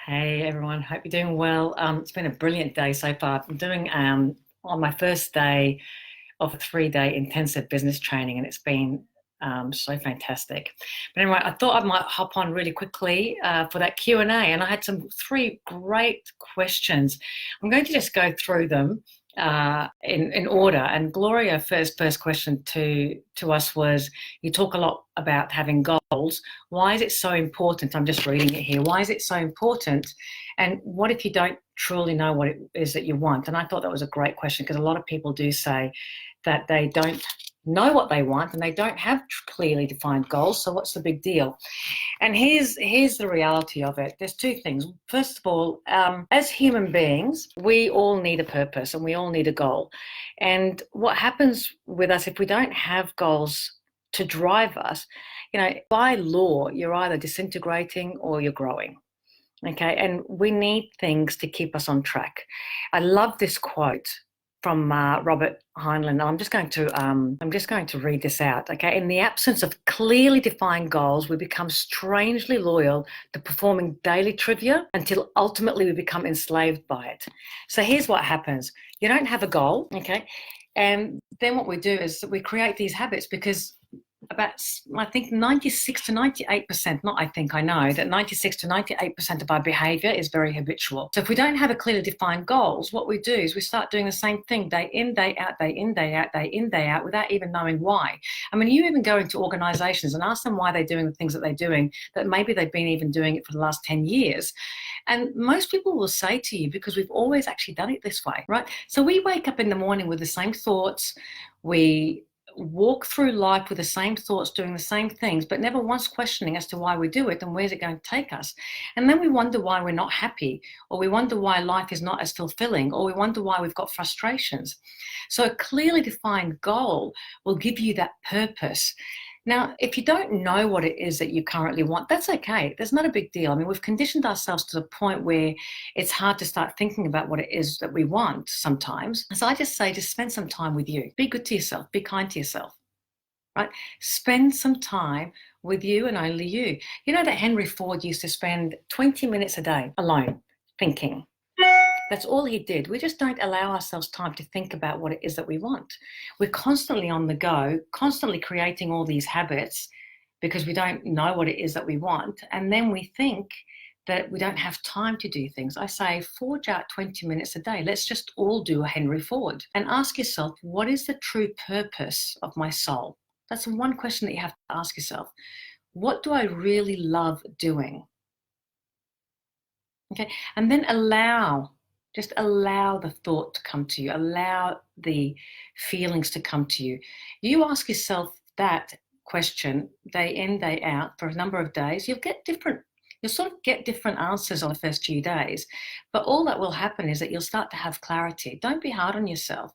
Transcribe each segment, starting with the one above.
Hey everyone, hope you're doing well. It's been a brilliant day so far. I'm doing on my first day of a 3-day intensive business training, and it's been so fantastic. But anyway, I thought I might hop on really quickly for that Q&A, and I had some three great questions. I'm going to just go through them in order. And Gloria, first question to us was, you talk a lot about having goals. Why is it so important? I'm just reading it here. Why is it so important? And what if you don't truly know what it is that you want? And I thought that was a great question, because a lot of people do say that they don't know what they want and they don't have clearly defined goals. So what's the big deal? And here's the reality of it. There's two things. First of all, as human beings, we all need a purpose and we all need a goal. And what happens with us if we don't have goals to drive us, by law, you're either disintegrating or you're growing. Okay, and we need things to keep us on track. I love this quote from Robert Heinlein. I'm just going to read this out. Okay, in the absence of clearly defined goals, we become strangely loyal to performing daily trivia until ultimately we become enslaved by it. So here's what happens: you don't have a goal, okay, and then what we do is we create these habits because I think 96 to 98%, not I think, I know that 96 to 98% of our behavior is very habitual. So if we don't have a clearly defined goals, what we do is we start doing the same thing day in, day out, day in, day out, day in, day out, without even knowing why. I mean, you even go into organizations and ask them why they're doing the things that they're doing, that maybe they've been even doing it for the last 10 years. And most people will say to you, because we've always actually done it this way, right? So we wake up in the morning with the same thoughts. We walk through life with the same thoughts, doing the same things, but never once questioning as to why we do it and where's it going to take us. And then we wonder why we're not happy, or we wonder why life is not as fulfilling, or we wonder why we've got frustrations. So a clearly defined goal will give you that purpose. Now, if you don't know what it is that you currently want, that's okay. There's not a big deal. I mean, we've conditioned ourselves to the point where it's hard to start thinking about what it is that we want sometimes. So I just say, just spend some time with you. Be good to yourself. Be kind to yourself, right? Spend some time with you and only you. You know that Henry Ford used to spend 20 minutes a day alone thinking. That's all he did. We just don't allow ourselves time to think about what it is that we want. We're constantly on the go, constantly creating all these habits because we don't know what it is that we want. And then we think that we don't have time to do things. I say, forge out 20 minutes a day. Let's just all do a Henry Ford and ask yourself, what is the true purpose of my soul? That's one question that you have to ask yourself. What do I really love doing? Okay, and then just allow the thought to come to you. Allow the feelings to come to you. You ask yourself that question day in, day out for a number of days. You'll sort of get different answers on the first few days. But all that will happen is that you'll start to have clarity. Don't be hard on yourself.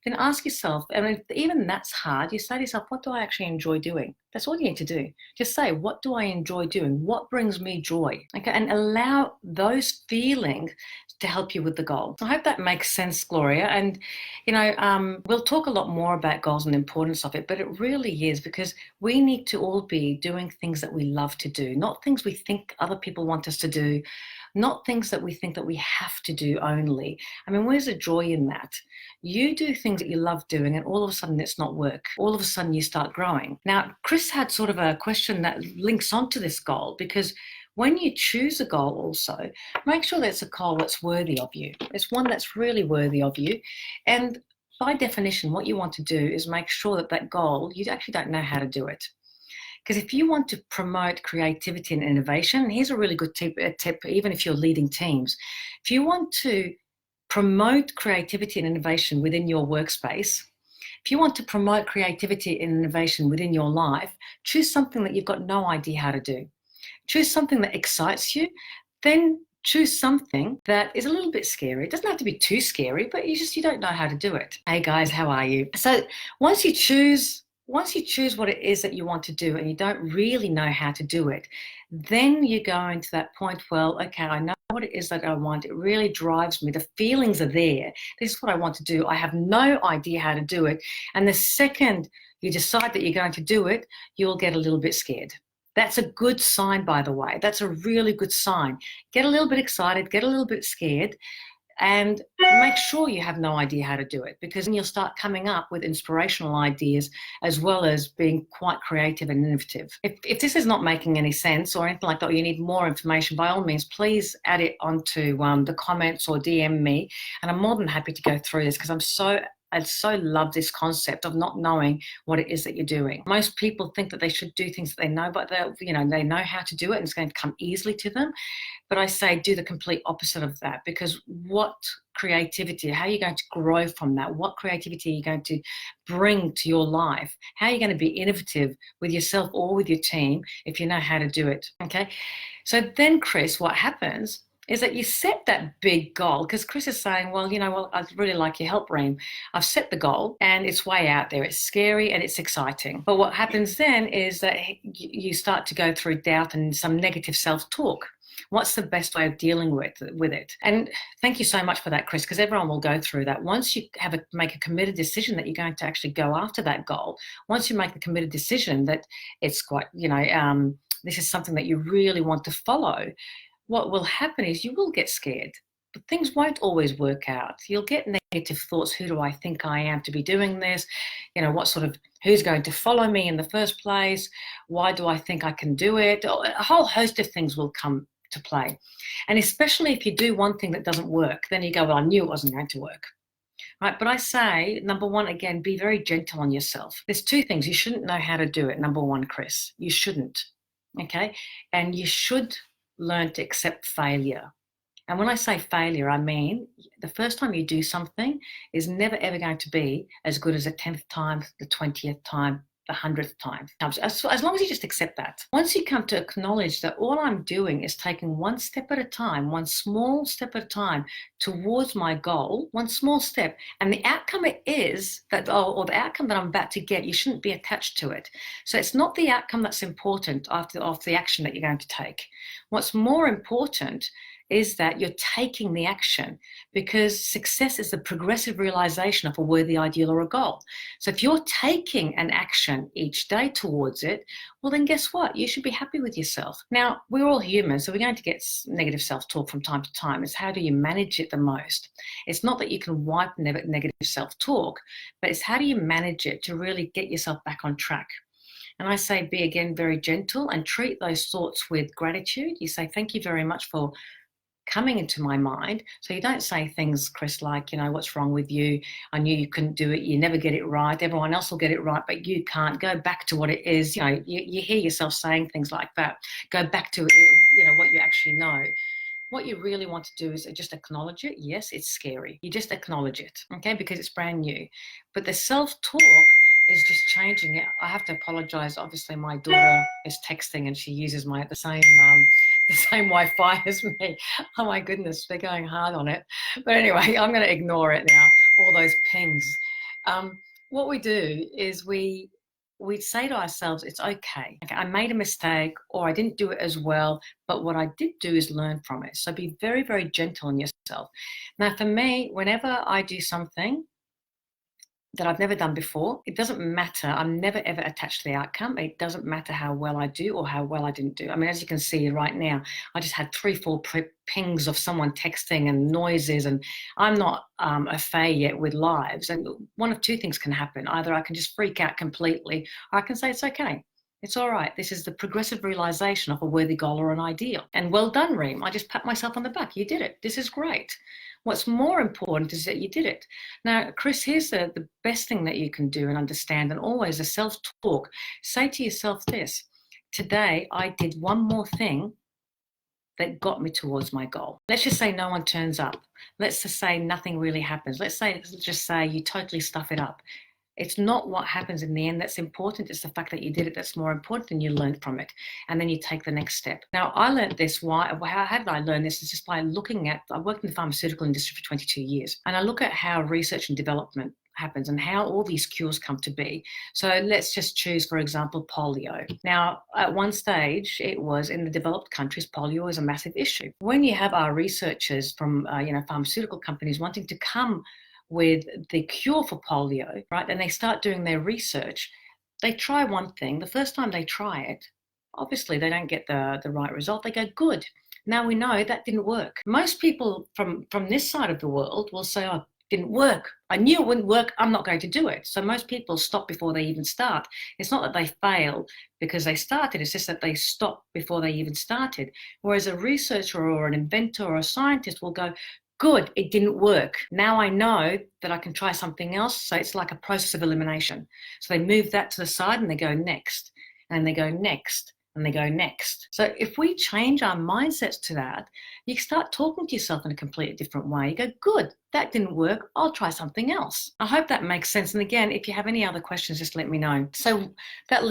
Then ask yourself, and if even that's hard, you say to yourself, what do I actually enjoy doing? That's all you need to do. Just say, what do I enjoy doing? What brings me joy? Okay, and allow those feelings to help you with the goal. I hope that makes sense, Gloria. And, we'll talk a lot more about goals and the importance of it, but it really is, because we need to all be doing things that we love to do, not things we think other people want us to do, not things that we think that we have to do only. I mean, where's the joy in that? You do things that you love doing, and all of a sudden it's not work. All of a sudden you start growing. Now, Chris had sort of a question that links onto this goal, because when you choose a goal also, make sure that it's a goal that's worthy of you. It's one that's really worthy of you. And by definition, what you want to do is make sure that that goal, you actually don't know how to do it. Because if you want to promote creativity and innovation, and here's a really good tip, even if you're leading teams. If you want to promote creativity and innovation within your workspace, if you want to promote creativity and innovation within your life, choose something that you've got no idea how to do. Choose something that excites you, then choose something that is a little bit scary. It doesn't have to be too scary, but you don't know how to do it. Hey guys, how are you? So once you choose what it is that you want to do and you don't really know how to do it, then you go into that point, well, okay, I know what it is that I want. It really drives me. The feelings are there. This is what I want to do. I have no idea how to do it. And the second you decide that you're going to do it, you'll get a little bit scared. That's a good sign, by the way. That's a really good sign. Get a little bit excited, get a little bit scared, and make sure you have no idea how to do it, because then you'll start coming up with inspirational ideas as well as being quite creative and innovative. If this is not making any sense or anything like that, or you need more information, by all means, please add it onto the comments or DM me, and I'm more than happy to go through this, because I so love this concept of not knowing what it is that you're doing. Most people think that they should do things that they know, but they know how to do it and it's going to come easily to them. But I say do the complete opposite of that, because what creativity, how are you going to grow from that? What creativity are you going to bring to your life? How are you going to be innovative with yourself or with your team if you know how to do it? Okay. So then, Chris, what happens is that you set that big goal, because Chris is saying, well, I'd really like your help, Reem. I've set the goal and it's way out there. It's scary and it's exciting. But what happens then is that you start to go through doubt and some negative self-talk. What's the best way of dealing with it? And thank you so much for that, Chris, because everyone will go through that. Once you make a committed decision that you're going to actually go after that goal, once you make the committed decision that it's quite, this is something that you really want to follow, what will happen is you will get scared. But things won't always work out. You'll get negative thoughts. Who do I think I am to be doing this? Who's going to follow me in the first place? Why do I think I can do it? A whole host of things will come to play. And especially if you do one thing that doesn't work, then you go, well, I knew it wasn't going to work. Right? But I say, number one, again, be very gentle on yourself. There's two things. You shouldn't know how to do it. Number one, Chris, you shouldn't. Okay? And you should learn to accept failure. And when I say failure, I mean the first time you do something is never ever going to be as good as the 10th time, the 20th time, the 100th time. As long as you just accept that. Once you come to acknowledge that all I'm doing is taking one step at a time, one small step at a time towards my goal, one small step, and the outcome it is that, or the outcome that I'm about to get, you shouldn't be attached to it. So it's not the outcome that's important of the action that you're going to take. What's more important is that you're taking the action, because success is the progressive realization of a worthy ideal or a goal. So if you're taking an action each day towards it, well, then guess what? You should be happy with yourself. Now, we're all human, so we're going to get negative self-talk from time to time. It's how do you manage it the most? It's not that you can wipe negative self-talk, but it's how do you manage it to really get yourself back on track? And I say, be again very gentle and treat those thoughts with gratitude. You say, thank you very much for coming into my mind. So you don't say things, Chris, like, what's wrong with you? I knew you couldn't do it. You never get it right. Everyone else will get it right, but you can't. Go back to what it is. You hear yourself saying things like that. Go back to, what you actually know. What you really want to do is just acknowledge it. Yes, it's scary. You just acknowledge it, okay, because it's brand new. But the self-talk is just changing it. I have to apologize. Obviously, my daughter is texting and she uses the same Wi-Fi as me. Oh my goodness, they're going hard on it. But anyway, I'm going to ignore it now, all those pings. What we do is we say to ourselves, it's okay. I made a mistake or I didn't do it as well, but what I did do is learn from it. So be very, very gentle on yourself. Now, for me, whenever I do something that I've never done before, it doesn't matter. I'm never ever attached to the outcome. It doesn't matter how well I do or how well I didn't do. I mean, as you can see right now, I just had 3-4 pings of someone texting and noises, and I'm not a fae yet with lives. And one of two things can happen. Either I can just freak out completely, or I can say it's okay. It's all right. This is the progressive realization of a worthy goal or an ideal. And well done, Reem. I just pat myself on the back. You did it. This is great. What's more important is that you did it. Now, Chris, here's the best thing that you can do and understand, and always a self-talk. Say to yourself this: today I did one more thing that got me towards my goal. Let's just say no one turns up. Let's just say nothing really happens. Let's just say you totally stuff it up. It's not what happens in the end that's important. It's the fact that you did it that's more important, and you learned from it. And then you take the next step. Now, I learned this. How did I learn this? It's just by looking at, I worked in the pharmaceutical industry for 22 years. And I look at how research and development happens and how all these cures come to be. So let's just choose, for example, polio. Now, at one stage, it was in the developed countries, polio is a massive issue. When you have our researchers from, pharmaceutical companies wanting to come with the cure for polio, right? And they start doing their research. They try one thing. The first time they try it, obviously they don't get the right result. They go, good. Now we know that didn't work. Most people from this side of the world will say, oh, didn't work. I knew it wouldn't work. I'm not going to do it. So most people stop before they even start. It's not that they fail because they started. It's just that they stop before they even started. Whereas a researcher or an inventor or a scientist will go, good, it didn't work. Now I know that I can try something else. So it's like a process of elimination. So they move that to the side and they go next, and they go next, and they go next. So if we change our mindsets to that, you start talking to yourself in a completely different way. You go, good, that didn't work. I'll try something else. I hope that makes sense. And again, if you have any other questions, just let me know. So that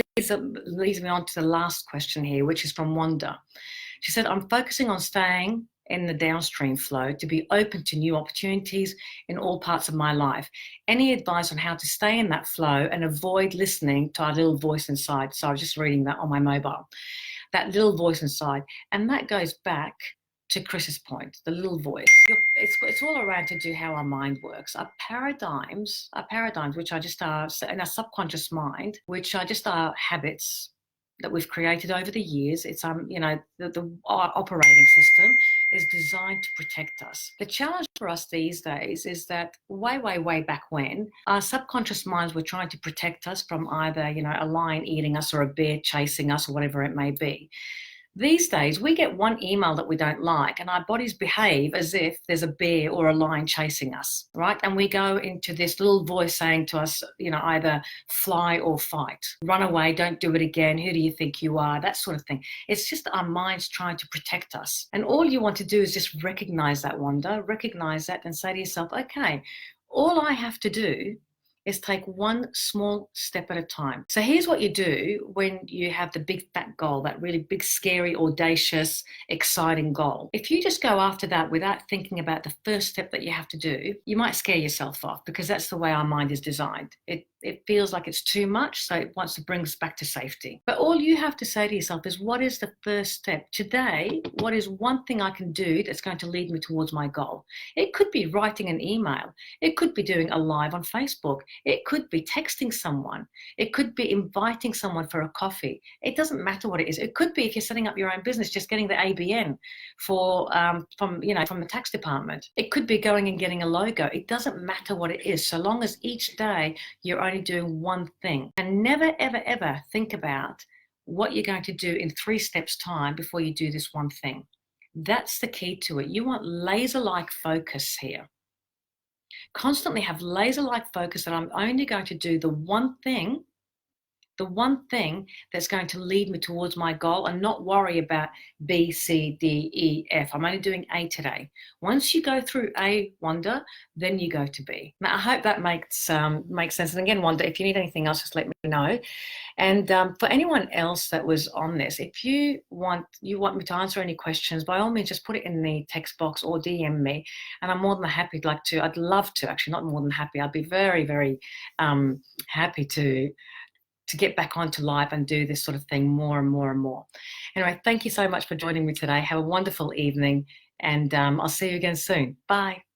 leads me on to the last question here, which is from Wanda. She said, I'm focusing on staying in the downstream flow to be open to new opportunities in all parts of my life. Any advice on how to stay in that flow and avoid listening to our little voice inside? So I was just reading that on my mobile, that little voice inside. And that goes back to Chris's point, the little voice. It's all around to do how our mind works. Our paradigms, which are just in our subconscious mind, which are just our habits that we've created over the years. It's our operating system is designed to protect us. The challenge for us these days is that way back when, our subconscious minds were trying to protect us from either, a lion eating us or a bear chasing us or whatever it may be. These days, we get one email that we don't like and our bodies behave as if there's a bear or a lion chasing us, right? And we go into this little voice saying to us, either fly or fight, run away, don't do it again, who do you think you are, that sort of thing. It's just our minds trying to protect us. And all you want to do is just recognize that, Wanda, recognize that and say to yourself, okay, all I have to do is take one small step at a time. So here's what you do when you have the big fat goal, that really big, scary, audacious, exciting goal. If you just go after that without thinking about the first step that you have to do, you might scare yourself off because that's the way our mind is designed. It feels like it's too much, so it wants to bring us back to safety. But all you have to say to yourself is, what is the first step? Today, what is one thing I can do that's going to lead me towards my goal? It could be writing an email. It could be doing a live on Facebook. It could be texting someone. It could be inviting someone for a coffee. It doesn't matter what it is. It could be, if you're setting up your own business, just getting the ABN from the tax department. It could be going and getting a logo. It doesn't matter what it is, so long as each day you're only doing one thing. And never, ever, ever think about what you're going to do in 3 steps time before you do this one thing. That's the key to it. You want laser-like focus here. Constantly have laser-like focus that I'm only going to do the one thing that's going to lead me towards my goal and not worry about B, C, D, E, F. I'm only doing A today. Once you go through A, Wanda, then you go to B. Now, I hope that makes sense. And again, Wanda, if you need anything else, just let me know. And for anyone else that was on this, if you want me to answer any questions, by all means, just put it in the text box or DM me. And I'm more than happy I'd love to, actually, not more than happy. I'd be very, very happy to get back onto live and do this sort of thing more and more and more. Anyway, thank you so much for joining me today. Have a wonderful evening, and I'll see you again soon. Bye.